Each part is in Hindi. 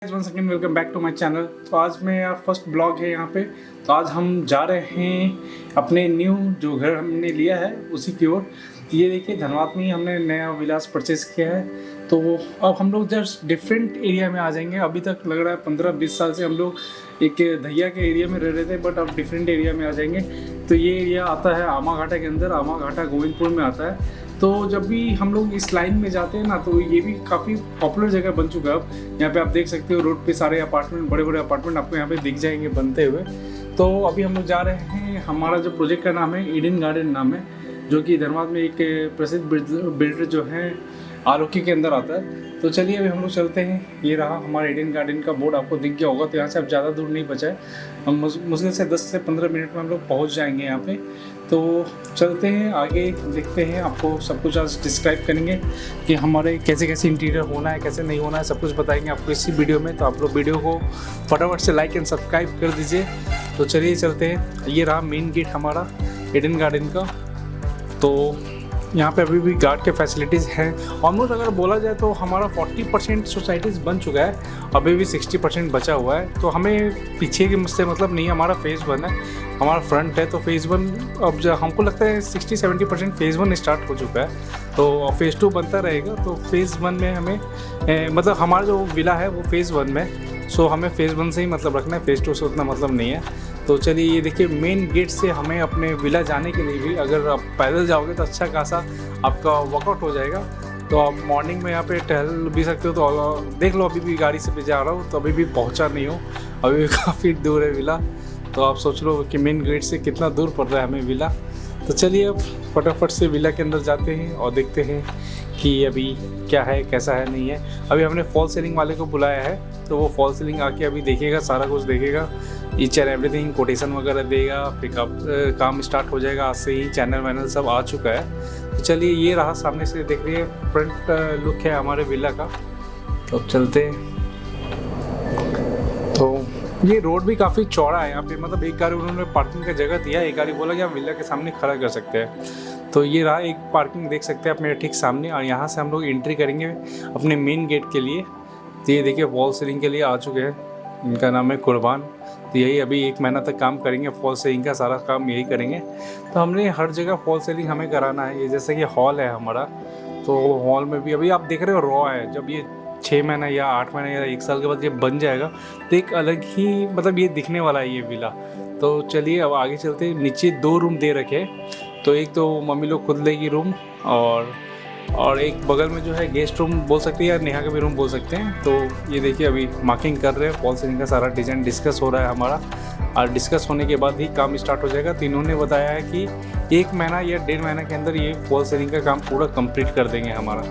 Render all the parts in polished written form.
One second welcome back to my channel. तो आज मेरा फर्स्ट ब्लॉग है यहाँ पे। तो आज हम जा रहे हैं अपने न्यू जो घर हमने लिया है उसी की ओर। ये देखिए धनबाद में ही हमने नया विलास परचेज़ किया है। तो अब हम लोग जस्ट डिफरेंट एरिया में आ जाएंगे। अभी तक लग रहा है 15-20 साल से हम लोग एक धैया के एरिया में रह रहे थे, बट अब डिफरेंट एरिया में आ जाएंगे। तो ये एरिया आता है आमा घाटा के अंदर, आमा घाटा गोविंदपुर में आता है। तो जब भी हम लोग इस लाइन में जाते हैं ना, तो ये भी काफ़ी पॉपुलर जगह बन चुका है अब। यहाँ पे आप देख सकते हो रोड पे सारे अपार्टमेंट, बड़े बड़े अपार्टमेंट आपको यहाँ पे दिख जाएंगे बनते हुए। तो अभी हम लोग जा रहे हैं, हमारा जो प्रोजेक्ट का नाम है ईडन गार्डन नाम है, जो कि धनबाद में एक प्रसिद्ध बिल्डर जो है आलोकी के अंदर आता है। तो चलिए अभी हम लोग चलते हैं। ये रहा हमारा ईडन गार्डन का बोर्ड, आपको दिख गया होगा। तो यहाँ से अब ज़्यादा दूर नहीं बचा है, हम मुश्किल से 10 से 15 मिनट में हम लोग पहुँच जाएंगे यहाँ पे। तो चलते हैं आगे, देखते हैं, आपको सब कुछ आज डिस्क्राइब करेंगे कि हमारे कैसे कैसे इंटीरियर होना है, कैसे नहीं होना है, सब कुछ बताएंगे आपको इसी वीडियो में। तो आप लोग वीडियो को फटाफट से लाइक एंड सब्सक्राइब कर दीजिए। तो चलिए चलते हैं। ये रहा मेन गेट हमारा ईडन गार्डन का। तो यहाँ पे अभी भी गार्ड के फैसिलिटीज़ हैं। ऑलमोस्ट अगर बोला जाए तो हमारा 40% सोसाइटीज़ बन चुका है, अभी भी 60% बचा हुआ है। तो हमें पीछे की से मतलब नहीं, हमारा फेज़ 1 है, हमारा फ्रंट है। तो फेज़ 1 अब जो हमको लगता है 60-70% फेज़ 1 स्टार्ट हो चुका है। तो फेज़ 2 बनता रहेगा। तो फेज़ 1 में हमें मतलब हमारा जो विला है वो फेज़ 1 में, सो हमें फेज़ 1 से ही मतलब रखना है, फेज़ 2 से उतना मतलब नहीं है। तो चलिए ये देखिए मेन गेट से हमें अपने विला जाने के लिए भी, अगर आप पैदल जाओगे तो अच्छा खासा आपका वर्कआउट हो जाएगा। तो आप मॉर्निंग में यहाँ पे टहल भी सकते हो। तो देख लो अभी भी गाड़ी से भी जा रहा हूँ तो अभी भी पहुँचा नहीं हूँ, अभी भी काफ़ी दूर है विला। तो आप सोच लो कि मेन गेट से कितना दूर पड़ रहा है हमें विला। तो चलिए अब फटाफट से विला के अंदर जाते हैं और देखते हैं कि अभी क्या है, कैसा है, नहीं है। अभी हमने फॉल सीलिंग वाले को बुलाया है, तो वो फॉल सीलिंग आके अभी देखेगा, सारा कुछ देखेगा, ईच एंड एवरीथिंग, कोटेशन वगैरह देगा। फिर काम स्टार्ट हो जाएगा। आज से ही चैनल वैनल सब आ चुका है। तो चलिए ये रहा सामने से देख रही है फ्रंट लुक है हमारे विला का। तो चलते हैं। तो ये रोड भी काफ़ी चौड़ा है यहाँ पे, मतलब एक गाड़ी उन्होंने पार्किंग का जगह दिया, एक गाड़ी बोला कि आप विला के सामने खड़ा कर सकते हैं। तो ये रहा एक पार्किंग, देख सकते हैं आप मेरे ठीक सामने। और यहाँ से हम लोग एंट्री करेंगे अपने मेन गेट के लिए। तो ये देखिए वॉल सीलिंग के लिए आ चुके हैं, इनका नाम है कुर्बान। तो यही अभी 1 महीना तक काम करेंगे, फॉल सीलिंग का सारा काम यही करेंगे। तो हमने हर जगह फॉल सीलिंग हमें कराना है। ये जैसे कि हॉल है हमारा, तो हॉल में भी अभी आप देख रहे हो रॉ है। जब ये 6 महीना या 8 महीना या 1 साल के बाद ये बन जाएगा तो एक अलग ही मतलब ये दिखने वाला है ये विला। तो चलिए अब आगे चलते हैं। नीचे 2 रूम दे रखे, तो एक तो मम्मी लोग खुद लेगी रूम, और एक बगल में जो है गेस्ट रूम बोल सकते हैं या नेहा का भी रूम बोल सकते हैं। तो ये देखिए अभी मार्किंग कर रहे हैं, फॉल सीलिंग का सारा डिज़ाइन डिस्कस हो रहा है हमारा, और डिस्कस होने के बाद ही काम स्टार्ट हो जाएगा। तो इन्होंने बताया है कि 1 महीना या 1.5 महीना के अंदर ये फॉल सीलिंग का काम पूरा कंप्लीट कर देंगे हमारा।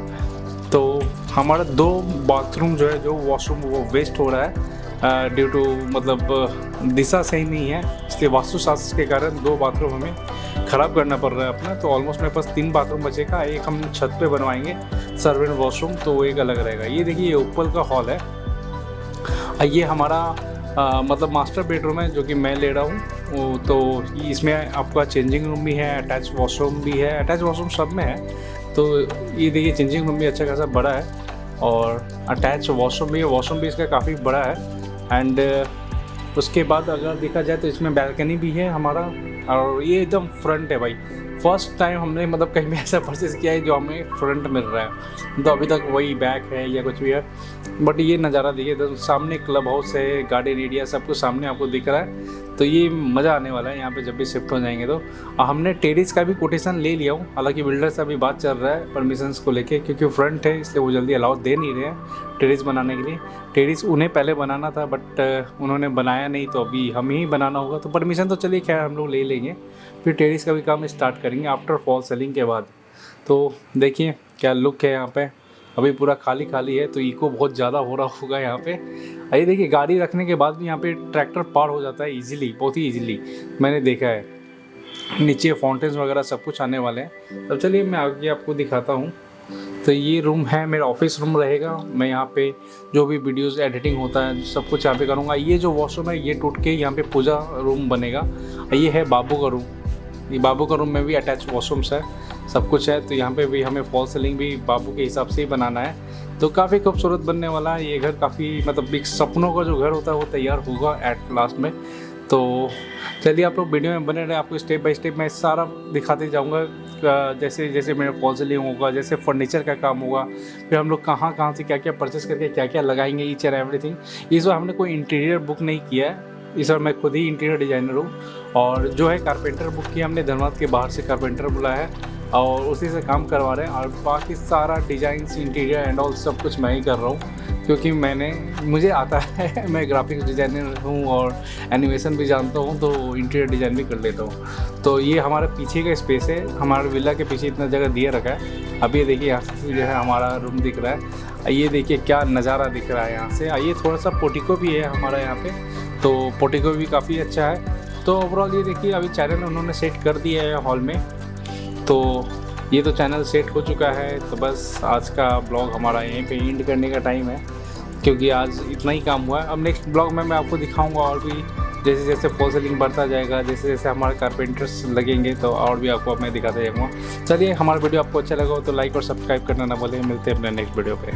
तो हमारा 2 बाथरूम जो है, जो वॉशरूम वो वेस्ट हो रहा है ड्यू टू मतलब दिशा सही नहीं है, इसलिए वास्तुशास्त्र के कारण 2 बाथरूम हमें ख़राब करना पड़ रहा है अपना। तो ऑलमोस्ट मेरे पास 3 बाथरूम बचेगा, एक हम छत पे बनवाएंगे सर्वेंट वॉशरूम, तो वो एक अलग रहेगा। ये देखिए ये ऊपर का हॉल है। ये हमारा मतलब मास्टर बेडरूम है जो कि मैं ले रहा हूँ। तो इसमें आपका चेंजिंग रूम भी है, अटैच वॉशरूम भी है, अटैच वॉशरूम सब में है। तो ये देखिए चेंजिंग रूम भी अच्छा खासा बड़ा है, और अटैच वॉशरूम भी है, वॉशरूम भी इसका काफ़ी बड़ा है। एंड उसके बाद अगर देखा जाए तो इसमें बैल्कनी भी है हमारा, और ये एकदम फ्रंट है भाई। फर्स्ट टाइम हमने मतलब कहीं भी ऐसा परचेज़ किया है जो हमें फ्रंट मिल रहा है। तो अभी तक वही बैक है या कुछ भी है, बट ये नज़ारा देखिए, तो सामने क्लब हाउस है, गार्डन एरिया, सब कुछ सामने आपको दिख रहा है। तो ये मज़ा आने वाला है यहाँ पे जब भी शिफ्ट हो जाएंगे। तो हमने टेरेस का भी कोटेशन ले लिया हूँ, हालांकि बिल्डर से अभी बात चल रहा है परमिशंस को लेके, क्योंकि फ्रंट है इसलिए वो जल्दी अलाउ दे नहीं रहे हैं टेरेस बनाने के लिए। टेरेस उन्हें पहले बनाना था, बट उन्होंने बनाया नहीं, तो अभी हम ही बनाना होगा। तो परमिशन तो चलिए खैर हम लोग ले लेंगे, फिर टेरेस का भी काम स्टार्ट करेंगे आफ्टर फॉल सेलिंग के बाद। तो देखिए क्या लुक है यहाँ पे, अभी पूरा खाली खाली है, तो इको बहुत ज़्यादा हो रहा होगा यहाँ पे। ये देखिए गाड़ी रखने के बाद भी यहाँ पे ट्रैक्टर पार हो जाता है इजीली, बहुत ही इजीली, मैंने देखा है। नीचे फाउंटेन्स वगैरह सब कुछ आने वाले हैं। तो चलिए मैं आगे आपको दिखाता हूँ। तो ये रूम है मेरा ऑफिस रूम रहेगा, मैं यहाँ पे जो भी वीडियोस एडिटिंग होता है सब कुछ यहाँ पे करूँगा। ये जो वॉशरूम है ये टूट के यहाँ पे पूजा रूम बनेगा। ये है बाबू का रूम, ये बाबू का रूम में भी अटैच वॉशरूम्स है, सब कुछ है। तो यहाँ पे भी हमें फॉल सीलिंग भी बाबू के हिसाब से ही बनाना है। तो काफ़ी खूबसूरत बनने वाला है ये घर, काफ़ी मतलब एक सपनों का जो घर होता है वो तैयार होगा एट लास्ट में। तो चलिए आप लोग वीडियो में बने रहे, आपको स्टेप बाय स्टेप मैं सारा दिखाते जाऊंगा। जैसे जैसे मेरा फॉल सीलिंग होगा, जैसे फर्नीचर का काम होगा, फिर हम लोग कहाँ कहाँ से क्या क्या परचेस करके क्या क्या लगाएंगे, ईच एंड एवरीथिंग। इस बार हमने कोई इंटीरियर बुक नहीं किया है, इस बार मैं खुद ही इंटीरियर डिज़ाइनर हूँ। और जो है कारपेंटर बुक किया हमने, धनबाद के बाहर से कारपेंटर बुलाया है और उसी से काम करवा रहे हैं। और बाकी सारा डिज़ाइंस, इंटीरियर एंड ऑल सब कुछ मैं ही कर रहा हूँ, क्योंकि मुझे आता है मैं ग्राफिक्स डिज़ाइनर हूँ और एनिमेशन भी जानता हूँ, तो इंटीरियर डिज़ाइन भी कर लेता हूँ। तो ये हमारे पीछे का स्पेस है, हमारे विला के पीछे इतना जगह दिए रखा है। अब ये देखिए यहाँ से जो है हमारा रूम दिख रहा है, ये देखिए क्या नज़ारा दिख रहा है यहाँ से। ये थोड़ा सा पोर्टिको भी है हमारा यहाँ पे, तो पोर्टिको भी काफ़ी अच्छा है। तो ओवरऑल ये देखिए अभी चैनल उन्होंने सेट कर दिया है हॉल में, तो ये तो चैनल सेट हो चुका है। तो बस आज का ब्लॉग हमारा यहीं पे एंड करने का टाइम है, क्योंकि आज इतना ही काम हुआ है। अब नेक्स्ट ब्लॉग में मैं आपको दिखाऊंगा और भी, जैसे जैसे फॉल सीलिंग बढ़ता जाएगा, जैसे जैसे हमारे कारपेंटर्स लगेंगे, तो और भी आपको मैं दिखाते जाऊँगा। चलिए, हमारा वीडियो आपको अच्छा लगा हो तो लाइक और सब्सक्राइब करना ना भूलें। मिलते हैं अपने नेक्स्ट वीडियो पे।